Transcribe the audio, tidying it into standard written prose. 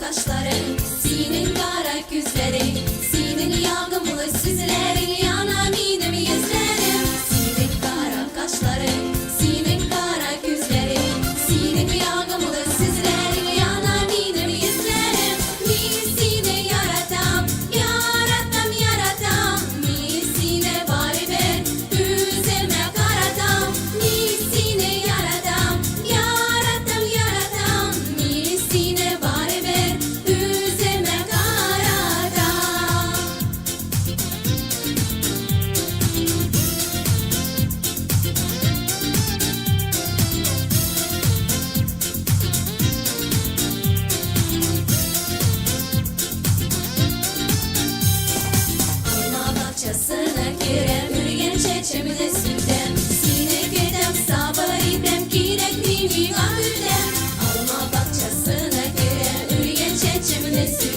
kaşların, senin kara gözlerin, senin yağmurlu sözlerin, yanan midem yüzlerim. Senin kara kaşların, senin kara gözlerin, senin yağmurlu sözlerin, yanan midem yüzlerim. Misine yaratam, yaratam, yaratam, misine bari ben, üzerime karatam. Misine yaratam, yaratam, yaratam, misine bari ben, üzerime karatam. Alma bahçesine girem, ürgen çeçemine sürdem, sine gedem, sabır ibrem, kirekliğimi gambürdem. Alma bahçesine girem, ürgen çeçemine sürdem,